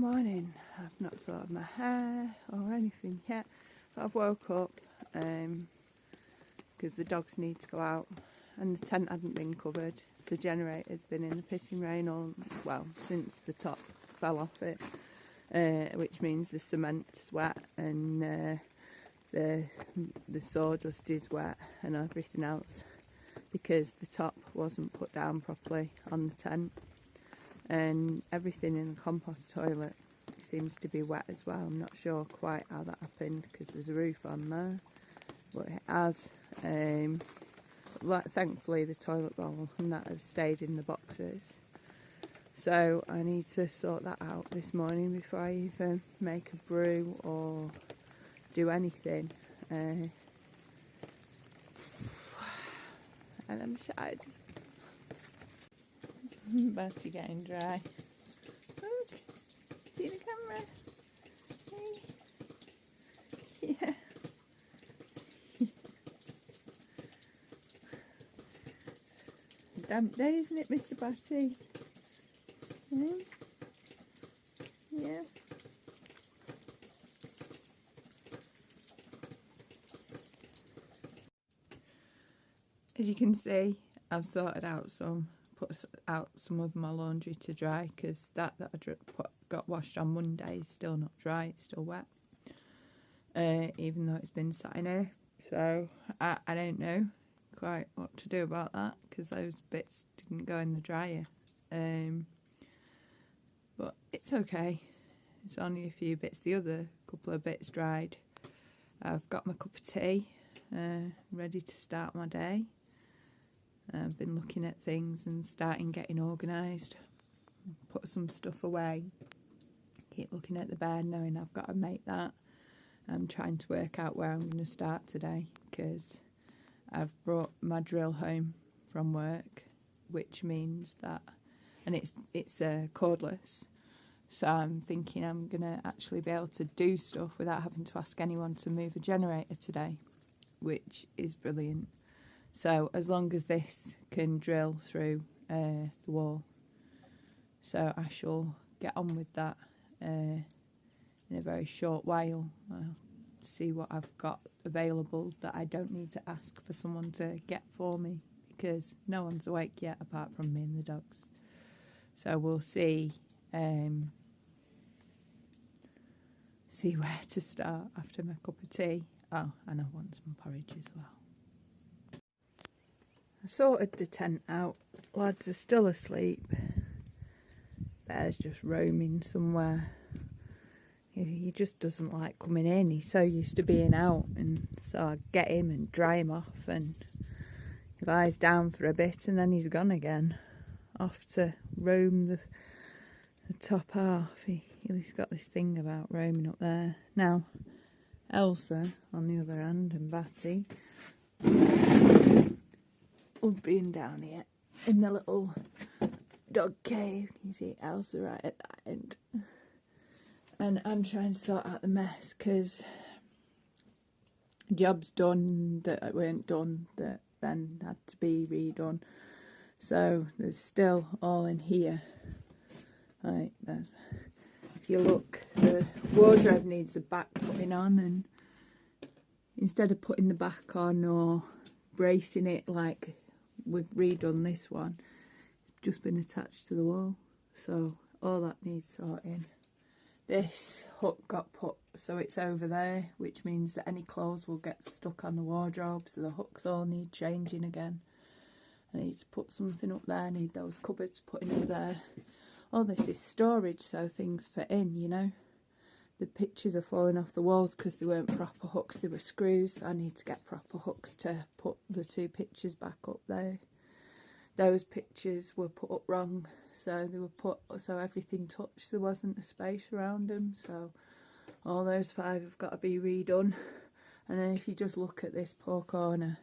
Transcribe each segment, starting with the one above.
morning. I've not sorted my hair or anything yet, but I've woke up because the dogs need to go out and the tent hadn't been covered. So the generator's been in the pissing rain since the top fell off it, which means the cement's wet and the sawdust is wet and everything else because the top wasn't put down properly on the tent. And everything in the compost toilet seems to be wet as well. I'm not sure quite how that happened because there's a roof on there, but it has. Thankfully the toilet roll and that have stayed in the boxes, so I need to sort that out this morning before I even make a brew or do anything. And I'm shattered. Batty getting dry. Look, see the camera? Hey. Yeah. Damp day, isn't it, Mr. Batty? Yeah. As you can see, I've sorted out put out some of my laundry to dry because that I got washed on Monday is still not dry, it's still wet, even though it's been sat in here. So I don't know quite what to do about that because those bits didn't go in the dryer, but it's okay, it's only a few bits. The other couple of bits dried. I've got my cup of tea ready to start my day. I've been looking at things and getting organised, put some stuff away, keep looking at the bed knowing I've got to make that. I'm trying to work out where I'm going to start today because I've brought my drill home from work, which means that, and it's cordless, so I'm thinking I'm going to actually be able to do stuff without having to ask anyone to move a generator today, which is brilliant. So as long as this can drill through the wall, so I shall get on with that in a very short while. I'll see what I've got available that I don't need to ask for someone to get for me because no one's awake yet apart from me and the dogs. So we'll see where to start after my cup of tea. Oh, and I want some porridge as well. I sorted the tent out. Lads are still asleep. Bear's just roaming somewhere. He just doesn't like coming in. He's so used to being out, and so I get him and dry him off, and he lies down for a bit and then he's gone again, off to roam the top half. He's got this thing about roaming up there. Now, Elsa, on the other hand, and Batty love being down here in the little dog cave. You see Elsa right at that end. And I'm trying to sort out the mess because jobs done that weren't done that then had to be redone. So there's still all in here. Right, if you look, the wardrobe needs a back putting on, and instead of putting the back on or bracing it like we've redone this one, it's just been attached to the wall, so all that needs sorting. This hook got put so it's over there, which means that any clothes will get stuck on the wardrobe, so the hooks all need changing again. I need to put something up there, I need those cupboards putting over there. All this is storage, so things fit in, you know. The pictures are falling off the walls because they weren't proper hooks, they were screws. So I need to get proper hooks to put the two pictures back up there. Those pictures were put up wrong, so they were put so everything touched, there wasn't a space around them, so all those 5 have got to be redone. And then if you just look at this poor corner,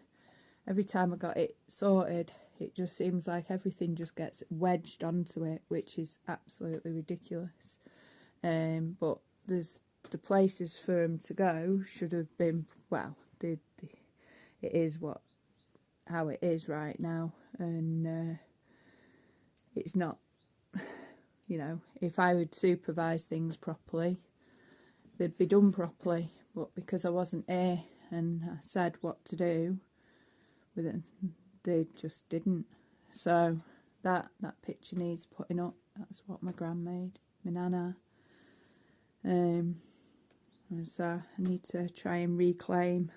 every time I got it sorted, it just seems like everything just gets wedged onto it, which is absolutely ridiculous. But there's the places for them to go should have been, well, it is how it is right now, and it's not you know, if I would supervise things properly, they'd be done properly. But because I wasn't here and I said what to do with it, they just didn't. So that picture needs putting up. That's what my gran made, my nana. So I need to try and reclaim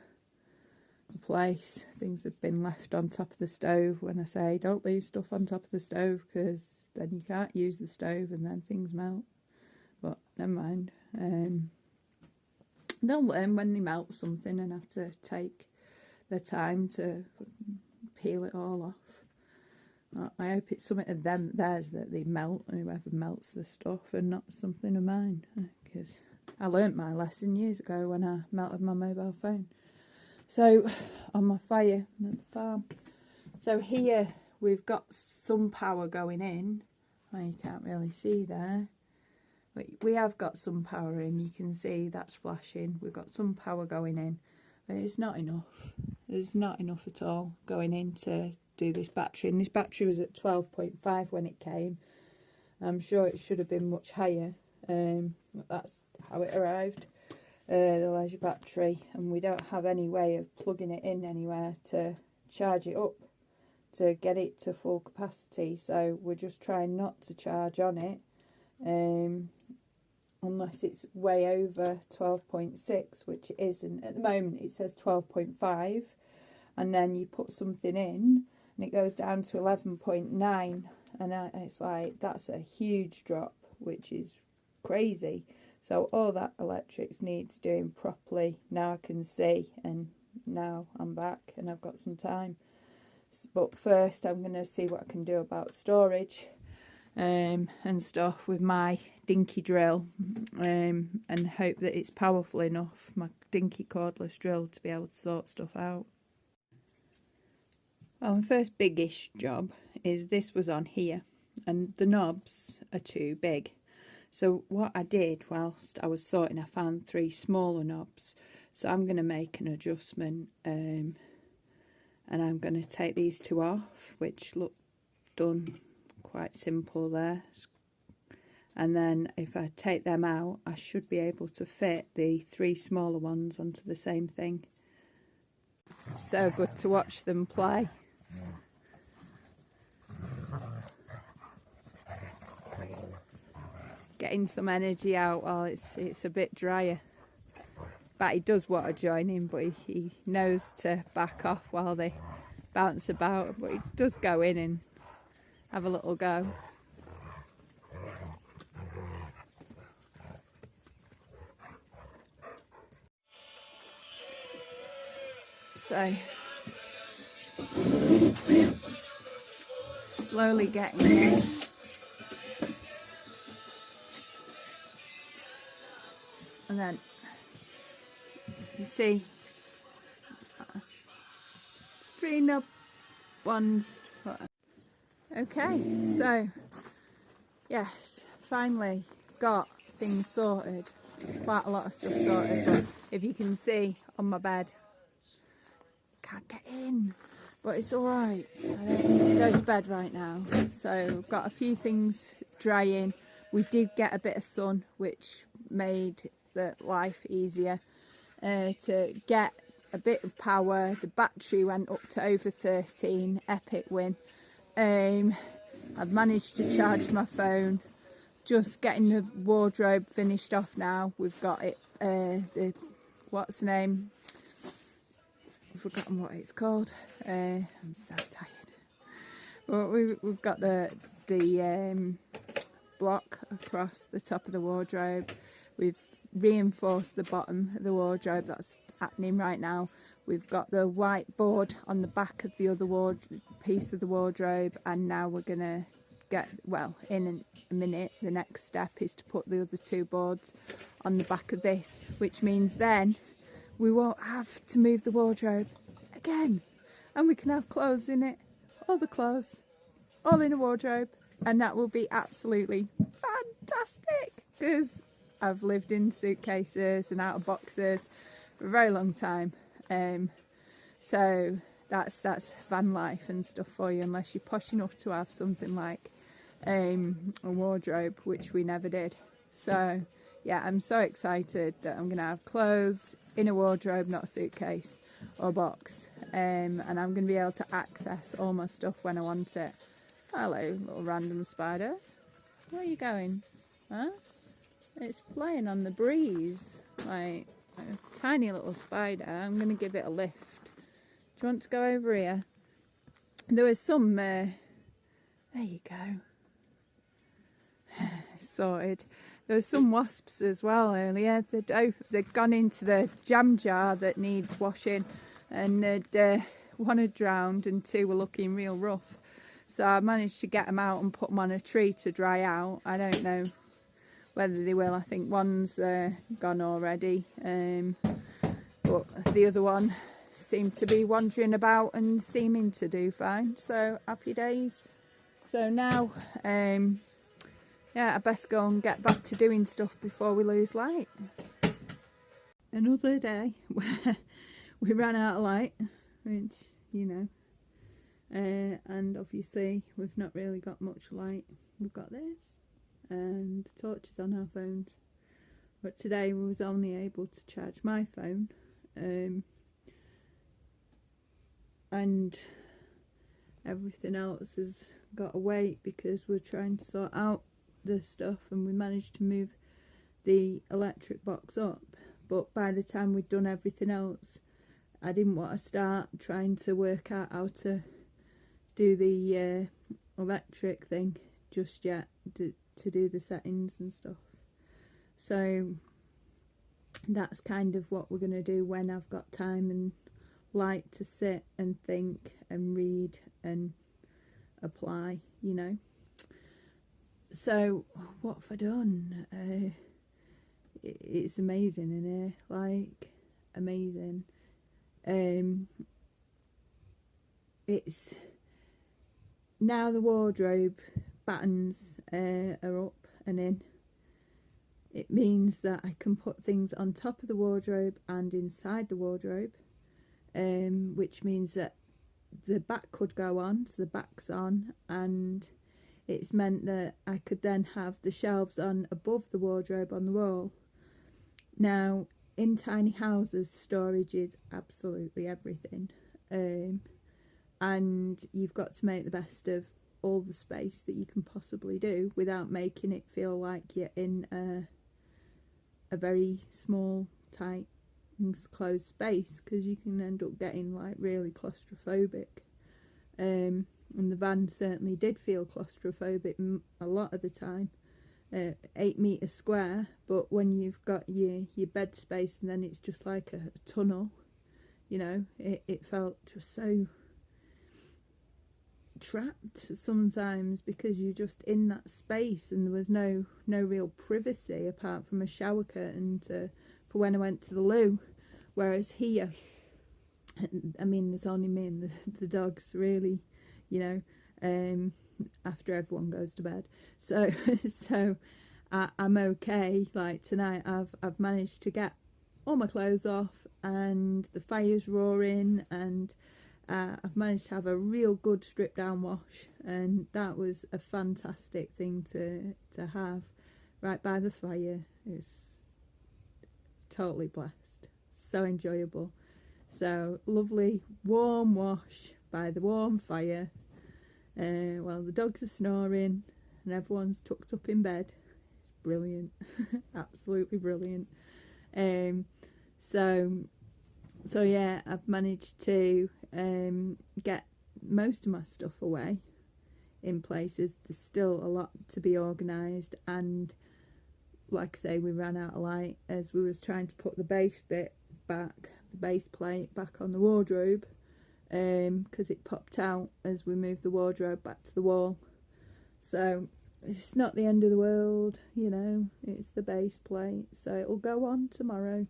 the place. Things have been left on top of the stove. When I say don't leave stuff on top of the stove, because then you can't use the stove and then things melt. But never mind. They'll learn when they melt something and have to take their time to peel it all off. I hope it's something of theirs that they melt, and whoever melts the stuff, and not something of mine, because I learnt my lesson years ago when I melted my mobile phone. So on my fire at the farm. So here we've got some power going in. Well, you can't really see there. But we have got some power in. You can see that's flashing. We've got some power going in. But it's not enough. There's not enough at all going in to do this battery. And this battery was at 12.5 when it came. I'm sure it should have been much higher. But that's how it arrived. The leisure battery, and we don't have any way of plugging it in anywhere to charge it up to get it to full capacity, so we're just trying not to charge on it unless it's way over 12.6, which it isn't at the moment. It says 12.5, and then you put something in and it goes down to 11.9, and it's like, that's a huge drop, which is crazy. So all that electrics needs doing properly. Now I can see, and now I'm back and I've got some time. But first I'm going to see what I can do about storage and stuff with my dinky drill, and hope that it's powerful enough, my dinky cordless drill, to be able to sort stuff out. Well, my first biggish job is this was on here, and the knobs are too big. So what I did whilst I was sorting, I found 3 smaller knobs. So I'm going to make an adjustment, and I'm going to take these 2 off, which look done quite simple there. And then if I take them out, I should be able to fit the 3 smaller ones onto the same thing. So good to watch them play. Getting some energy out while it's a bit drier. But he does want to join in, but he knows to back off while they bounce about. But he does go in and have a little go. So slowly getting in. And then you see 3 knob ones. Okay, so yes, finally got things sorted. Quite a lot of stuff sorted, but if you can see on my bed, can't get in, but it's alright. I don't need to go to bed right now. So got a few things drying. We did get a bit of sun, which made the life easier. To get a bit of power, the battery went up to over 13, epic win. I've managed to charge my phone, just getting the wardrobe finished off now. We've got it, what's the name? I've forgotten what it's called. I'm so tired. Well, we've got the block across the top of the wardrobe. We've reinforced the bottom of the wardrobe. That's happening right now. We've got the white board on the back of the other piece of the wardrobe, and now we're gonna get, well, in a minute, the next step is to put the other 2 boards on the back of this, which means then we won't have to move the wardrobe again, and we can have clothes in it, all the clothes, all in a wardrobe, and that will be absolutely fantastic, because I've lived in suitcases and out of boxes for a very long time. So that's van life and stuff for you, unless you're posh enough to have something like a wardrobe, which we never did. So yeah, I'm so excited that I'm gonna have clothes in a wardrobe, not a suitcase or box, and I'm gonna be able to access all my stuff when I want it. Hello, little random spider. Where are you going? Huh? It's flying on the breeze like a tiny little spider. I'm gonna give it a lift. Do you want to go over here? There was some there you go. Sorted. There was some wasps as well earlier. They'd gone into the jam jar that needs washing, and one had drowned and two were looking real rough. So I managed to get them out and put them on a tree to dry out. I don't know whether they will. I think one's gone already, but the other one seemed to be wandering about and seeming to do fine. So happy days. So now yeah, I best go and get back to doing stuff before we lose light. Another day where we ran out of light, which, you know, and obviously we've not really got much light. We've got this and the torches on our phones, but today we was only able to charge my phone, and everything else has got to wait because we're trying to sort out the stuff, and we managed to move the electric box up, but by the time we'd done everything else, I didn't want to start trying to work out how to do the electric thing just yet, to do the settings and stuff. So that's kind of what we're going to do when I've got time and light to sit and think and read and apply, you know. So what have I done? It's amazing in here, like amazing. It's now the wardrobe buttons are up and in. It means that I can put things on top of the wardrobe and inside the wardrobe, which means that the back could go on, so the back's on, and it's meant that I could then have the shelves on above the wardrobe on the wall. Now, in tiny houses, storage is absolutely everything, and you've got to make the best of all the space that you can possibly do without making it feel like you're in a very small, tight, closed space, because you can end up getting like really claustrophobic. And the van certainly did feel claustrophobic a lot of the time. 8 meters square, but when you've got your bed space and then it's just like a tunnel, you know, it felt just so trapped sometimes, because you're just in that space and there was no real privacy apart from a shower curtain for when I went to the loo. Whereas here, I mean, there's only me and the dogs really, you know, after everyone goes to bed. So I'm okay. Like tonight I've managed to get all my clothes off and the fire's roaring, and I've managed to have a real good strip down wash, and that was a fantastic thing to have right by the fire. It's totally blessed, so enjoyable. So lovely warm wash by the warm fire while the dogs are snoring and everyone's tucked up in bed. It's brilliant. Absolutely brilliant. So yeah, I've managed to get most of my stuff away in places. There's still a lot to be organised, and like I say, we ran out of light as we was trying to put the base bit back, the base plate back on the wardrobe, because it popped out as we moved the wardrobe back to the wall. So it's not the end of the world, you know, it's the base plate, so it'll go on tomorrow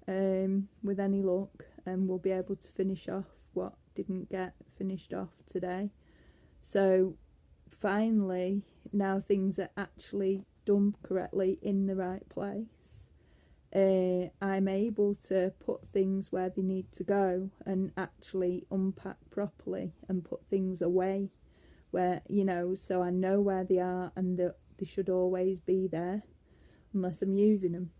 with any luck, and we'll be able to finish off what didn't get finished off today. So finally, now things are actually done correctly in the right place, I'm able to put things where they need to go and actually unpack properly and put things away where, you know, so I know where they are, and they should always be there unless I'm using them.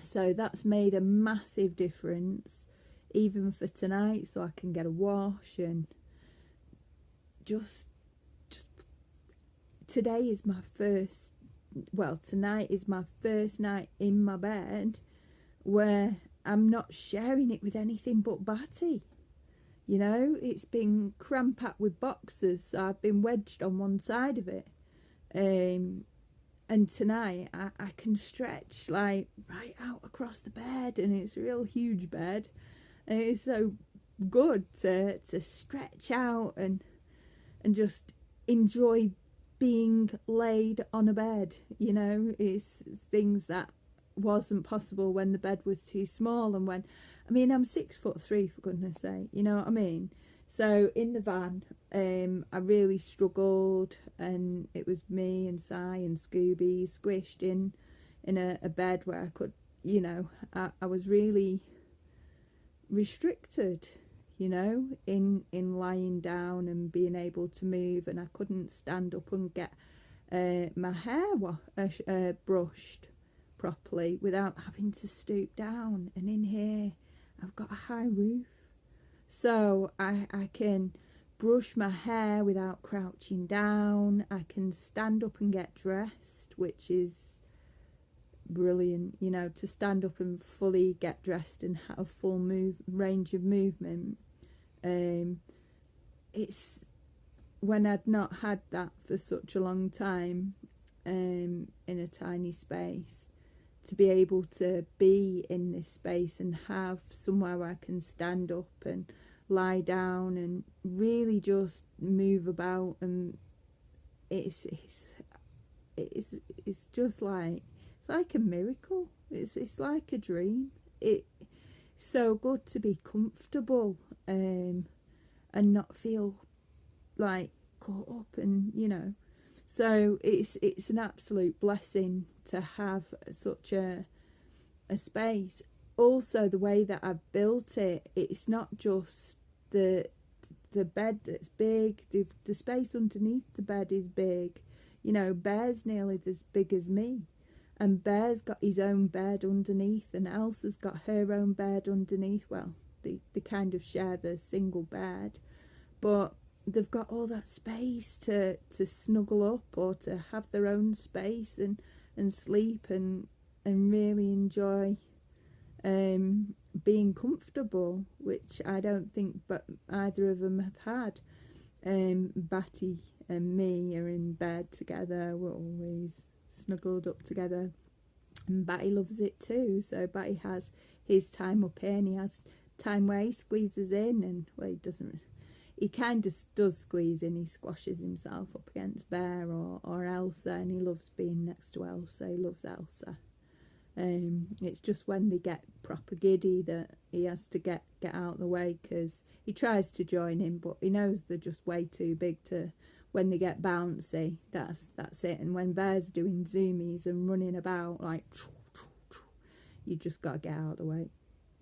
So that's made a massive difference, even for tonight, so I can get a wash. And just today is my first, well, tonight is my first night in my bed where I'm not sharing it with anything but Batty. You know, it's been cram-packed with boxes, so I've been wedged on one side of it. And tonight I can stretch like right out across the bed, and it's a real huge bed, and it's so good to stretch out and just enjoy being laid on a bed. You know, it's things that wasn't possible when the bed was too small, and when, I mean, I'm 6'3", for goodness sake, you know what I mean? So in the van, I really struggled, and it was me and Si and Scooby squished in a bed where I could, you know, I was really restricted, you know, in lying down and being able to move, and I couldn't stand up and get my hair brushed properly without having to stoop down. And in here I've got a high roof, so I can brush my hair without crouching down. I can stand up and get dressed, which is brilliant, you know, to stand up and fully get dressed and have full range of movement. It's when I'd not had that for such a long time, in a tiny space, to be able to be in this space and have somewhere where I can stand up and lie down and really just move about, and it's just like, it's like a miracle. It's like a dream. It's so good to be comfortable, and not feel like caught up, and you know. So it's an absolute blessing to have such a space. Also, the way that I've built it, it's not just the bed that's big. The space underneath the bed is big. You know, Bear's nearly as big as me, and Bear's got his own bed underneath, and Elsa's got her own bed underneath. Well, they kind of share the single bed, but they've got all that space to snuggle up, or to have their own space and sleep and really enjoy being comfortable, which I don't think but either of them have had. Batty and me are in bed together. We're always snuggled up together, and Batty loves it too. So Batty has his time up here, and he has time where he squeezes in, and well, he kind of does squeeze in. He squashes himself up against Bear or Elsa, and he loves being next to Elsa. He loves Elsa. It's just when they get proper giddy that he has to get out of the way, because he tries to join in, but he knows they're just way too big to. When they get bouncy, that's it. And when Bear's doing zoomies and running about like, you just got to get out of the way.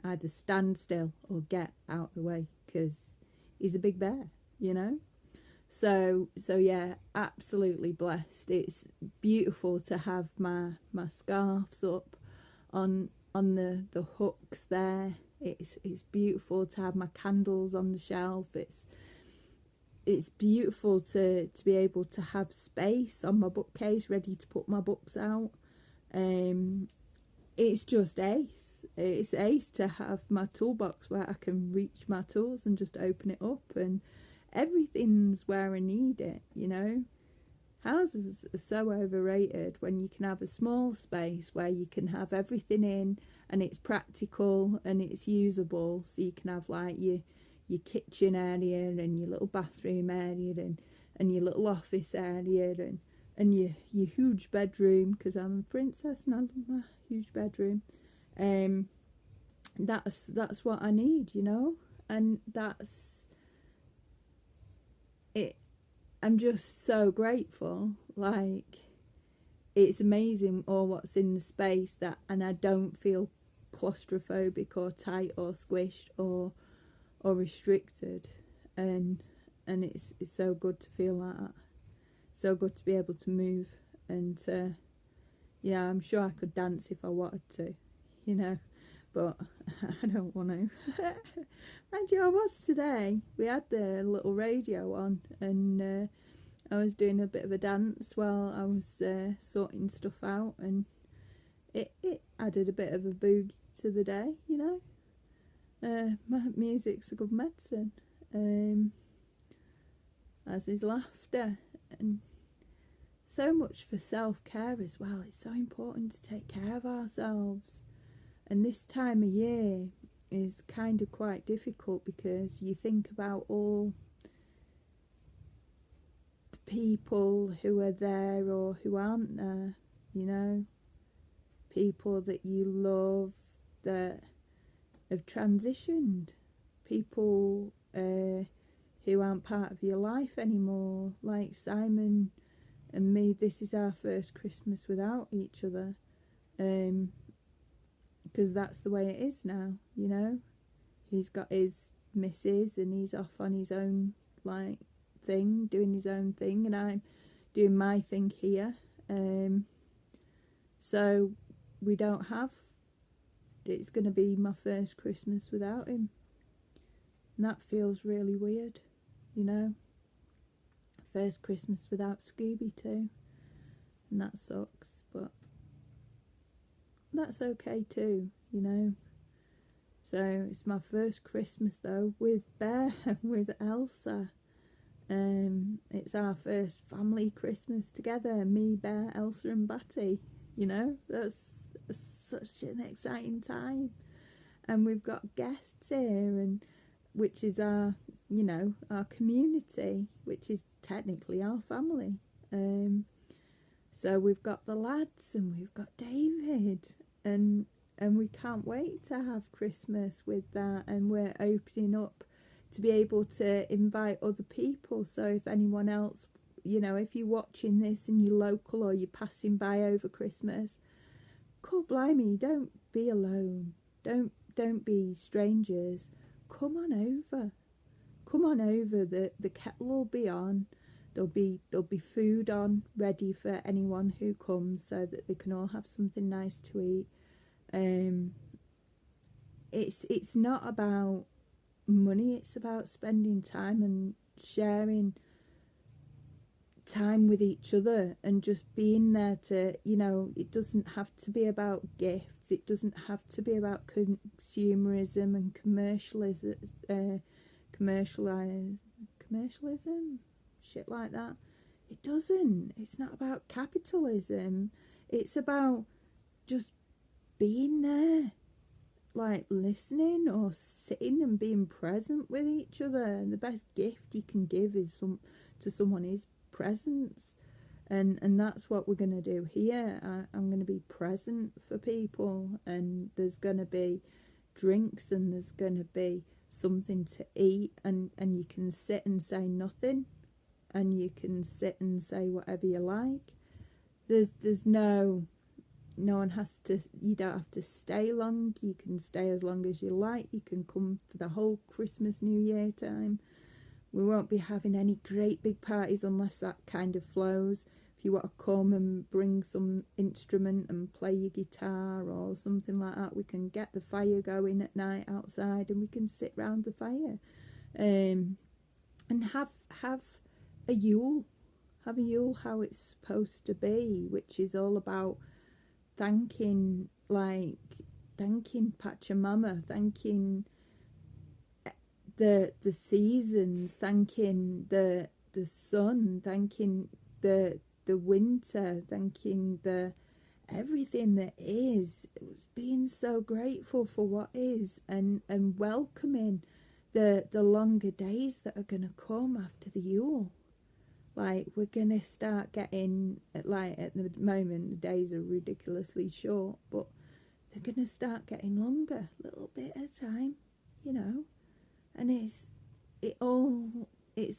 Either stand still or get out of the way, because he's a big bear, you know. So yeah, absolutely blessed. It's beautiful to have my scarves up on the hooks there. It's beautiful to have my candles on the shelf. It's beautiful to be able to have space on my bookcase ready to put my books out. It's just ace. It's ace to have my toolbox where I can reach my tools and just open it up, and everything's where I need it, you know. Houses are so overrated when you can have a small space where you can have everything in, and it's practical and it's usable. So you can have like your kitchen area and your little bathroom area and your little office area and your huge bedroom, because I'm a princess and I love my huge bedroom. That's what I need, you know, and that's it. I'm just so grateful. Like, it's amazing all what's in the space, that, and I don't feel claustrophobic or tight or squished or restricted. And and it's so good to feel like that. So good to be able to move, and yeah, I'm sure I could dance if I wanted to, you know, but I don't want to. Mind you, I was today. We had the little radio on, and I was doing a bit of a dance while I was sorting stuff out, and it added a bit of a boogie to the day, you know. Music's a good medicine, as is laughter, and so much for self-care as well. It's so important to take care of ourselves, and this time of year is kind of quite difficult because you think about all the people who are there or who aren't there, you know, people that you love that have transitioned, people who aren't part of your life anymore, like Simon and me. This is our first Christmas without each other, because that's the way it is now, you know. He's got his missus and he's off on his own like thing, doing his own thing, and I'm doing my thing here, so we don't have, it's going to be my first Christmas without him, and that feels really weird, you know. First Christmas without Scooby too, and that sucks, but that's okay too, you know. So it's my first Christmas though with Bear and with Elsa. It's our first family Christmas together, me, Bear, Elsa and Batty, you know. That's such an exciting time, and we've got guests here, and which is our, you know, our community, which is technically our family. So we've got the lads and we've got David, and we can't wait to have Christmas with that, and we're opening up to be able to invite other people. So if anyone else, you know, if you're watching this and you're local or you're passing by over Christmas, God blimey, don't be alone. Don't be strangers. Come on over. Come on over. The kettle will be on. There'll be food on ready for anyone who comes, so that they can all have something nice to eat. It's not about money, it's about spending time and sharing time with each other and just being there to, you know, it doesn't have to be about gifts, it doesn't have to be about consumerism and commercialism, shit like that. It doesn't. It's not about capitalism. It's about just being there, like listening or sitting and being present with each other. And the best gift you can give is to someone is presence, and that's what we're going to do here. I'm going to be present for people, and there's going to be drinks and there's going to be something to eat, and you can sit and say nothing, and you can sit and say whatever you like. There's no one has to, you don't have to stay long. You can stay as long as you like. You can come for the whole Christmas New Year time. We won't be having any great big parties unless that kind of flows. If you want to come and bring some instrument and play your guitar or something like that, we can get the fire going at night outside, and we can sit round the fire, and have a Yule. Have a Yule how it's supposed to be, which is all about thanking Pachamama, thanking the seasons, thanking the sun, thanking the winter, thanking the everything that is. It was being so grateful for what is, and welcoming the longer days that are going to come after the Yule. Like, we're going to start getting, like, at the moment the days are ridiculously short, but they're going to start getting longer, a little bit at a time, you know. And it's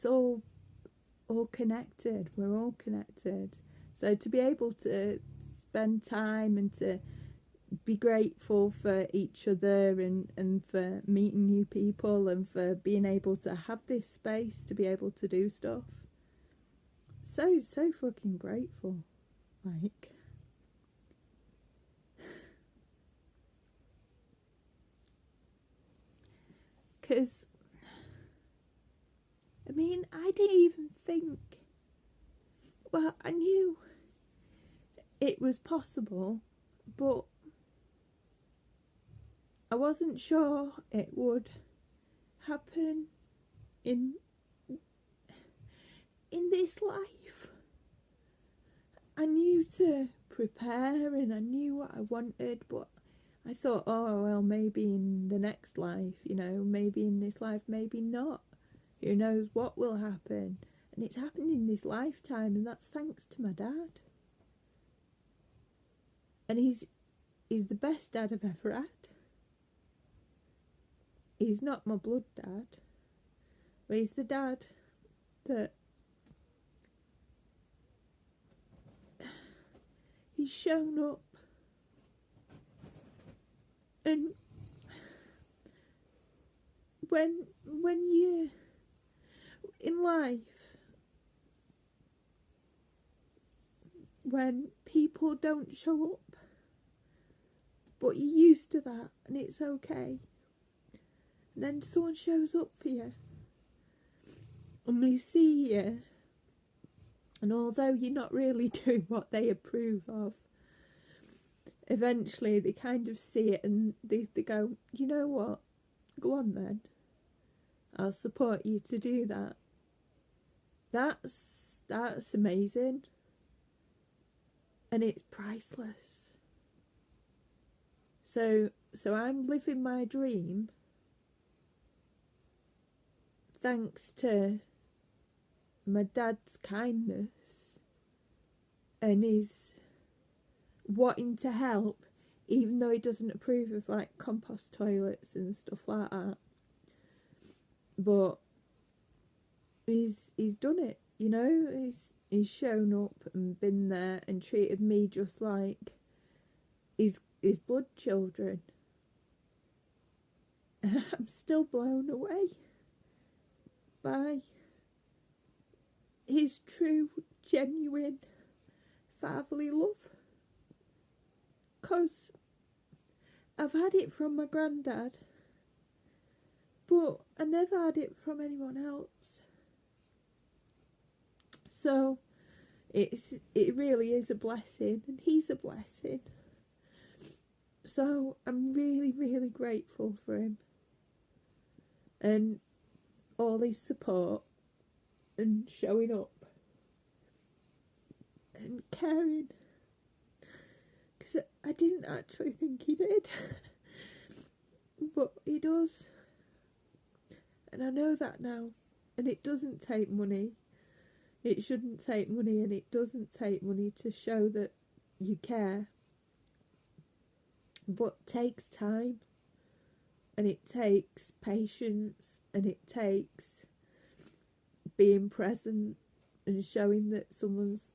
all connected. We're all connected. So to be able to spend time and to be grateful for each other and for meeting new people and for being able to have this space to be able to do stuff. So fucking grateful. Like, because I mean, I didn't even think, well, I knew it was possible, but I wasn't sure it would happen in this life. I knew to prepare and I knew what I wanted, but I thought, oh, well, maybe in the next life, you know, maybe in this life, maybe not. Who knows what will happen? And it's happened in this lifetime, and that's thanks to my dad. And he's the best dad I've ever had. He's not my blood dad, but he's the dad that he's shown up. And when you in life, when people don't show up, but you're used to that and it's okay, and then someone shows up for you and they see you, and although you're not really doing what they approve of, eventually they kind of see it and they go, you know what, go on then, I'll support you to do that. That's amazing, and it's priceless. So I'm living my dream thanks to my dad's kindness and his wanting to help, even though he doesn't approve of like compost toilets and stuff like that. But he's done it, you know. He's shown up and been there and treated me just like his blood children. And I'm still blown away by his true, genuine fatherly love. 'Cause I've had it from my granddad, but I never had it from anyone else. So it really is a blessing, and he's a blessing. So I'm really, really grateful for him and all his support and showing up and caring, because I didn't actually think he did, but he does, and I know that now. And it doesn't take money. It shouldn't take money, and it doesn't take money to show that you care. But it takes time, and it takes patience, and it takes being present and showing that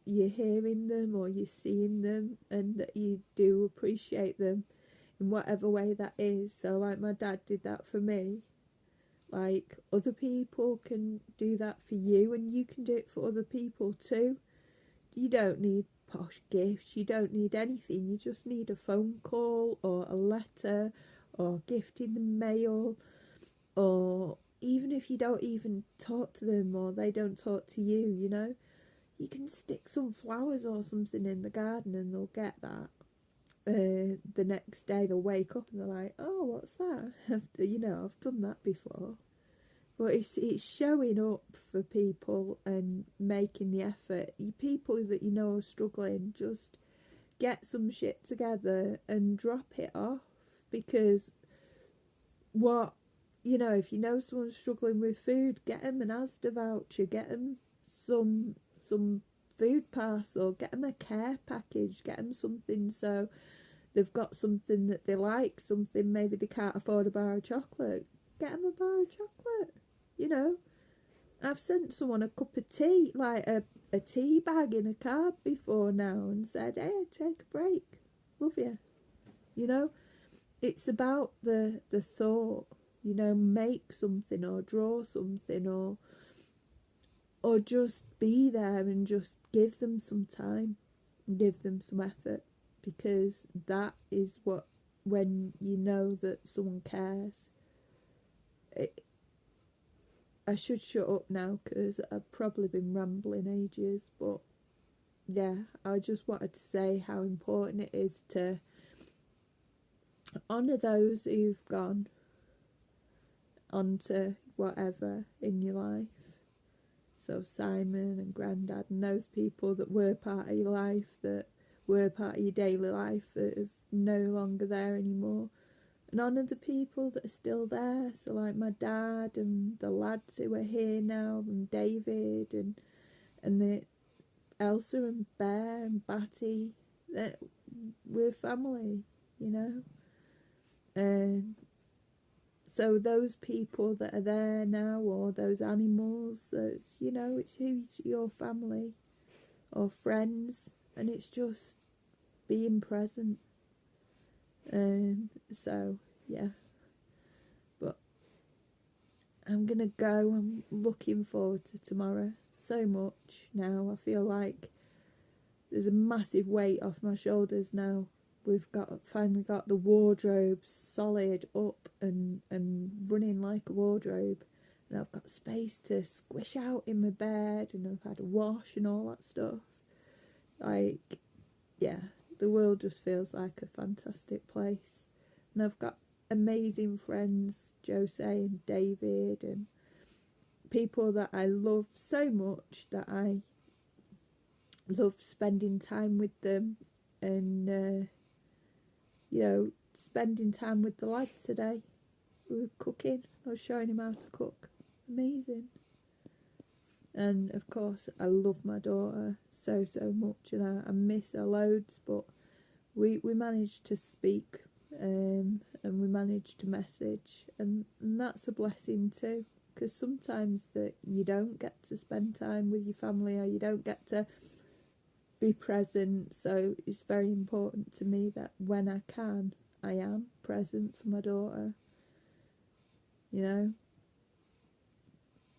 you're hearing them or you're seeing them, and that you do appreciate them in whatever way that is. So like my dad did that for me, like other people can do that for you, and you can do it for other people too. You don't need posh gifts, you don't need anything, you just need a phone call or a letter or a gift in the mail, or even if you don't even talk to them or they don't talk to you, you know, you can stick some flowers or something in the garden and they'll get that. The next day they'll wake up and they're like, oh, what's that? You know, I've done that before. But it's showing up for people and making the effort. People that you know are struggling, just get some shit together and drop it off. Because you know, if you know someone's struggling with food, get them an Asda voucher, get them some food parcel, get them a care package, get them something so they've got something that they like, something maybe they can't afford a bar of chocolate. Get them a bar of chocolate, you know. I've sent someone a cup of tea, like a tea bag in a card before now, and said, hey, take a break, love you. you know. It's about the thought, you know, make something or draw something, or just be there and just give them some time, give them some effort, because that is what, when you know that someone cares. I should shut up now because I've probably been rambling ages, but yeah, I just wanted to say how important it is to honour those who've gone on to whatever in your life. So Simon and Grandad and those people that were part of your life, that were part of your daily life, that are no longer there anymore. And honour the people that are still there. So like my dad and the lads who are here now, and David and the Elsa and Bear and Batty. That we're family, you know. So those people that are there now, or those animals, it's, you know, it's who's your family or friends, and it's just being present. So yeah, but I'm gonna go. I'm looking forward to tomorrow so much now. I feel like there's a massive weight off my shoulders now. We've finally got the wardrobe solid up and running like a wardrobe, and I've got space to squish out in my bed, and I've had a wash and all that stuff. Like, yeah, the world just feels like a fantastic place. And I've got amazing friends, Jose and David, and people that I love so much, that I love spending time with them. And you know, spending time with the lads today. We were cooking. I was showing him how to cook. Amazing. And of course, I love my daughter so much, and I miss her loads. But we managed to speak, and we managed to message, and that's a blessing too. Because sometimes that you don't get to spend time with your family, or you don't get to be present. So it's very important to me that when I can, I am present for my daughter, you know.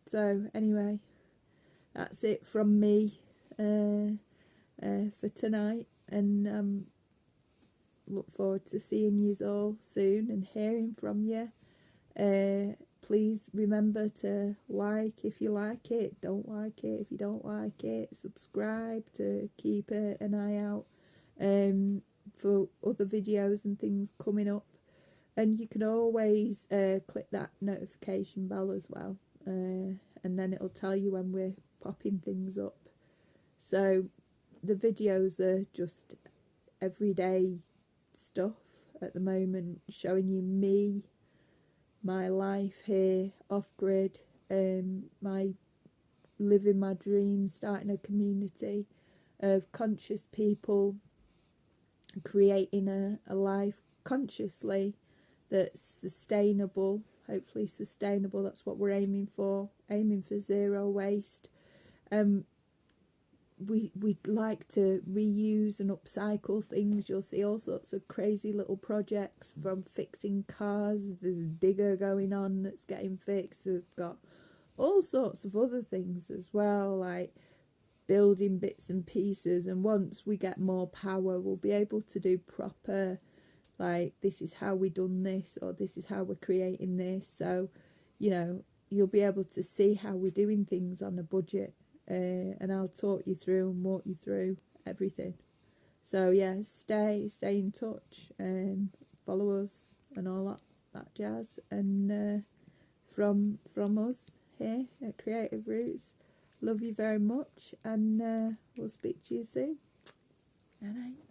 So anyway, that's it from me for tonight, and look forward to seeing you all soon and hearing from you. Please remember to like if you like it, don't like it if you don't like it, subscribe to keep an eye out for other videos and things coming up. And you can always click that notification bell as well, and then it'll tell you when we're popping things up. So the videos are just everyday stuff at the moment, showing you me, my life here off grid, my living my dream, starting a community of conscious people, creating a life consciously that's sustainable, hopefully sustainable. That's what we're aiming for zero waste. We'd like to reuse and upcycle things. You'll see all sorts of crazy little projects, from fixing cars. There's digger going on that's getting fixed. We've got all sorts of other things as well, like building bits and pieces. And once we get more power, we'll be able to do proper, like, this is how we done this, or this is how we're creating this. So, you know, you'll be able to see how we're doing things on a budget. And I'll talk you through and walk you through everything. So yeah, stay in touch, and follow us and all that jazz. And from us here at Creative Roots, love you very much, and we'll speak to you soon. Bye.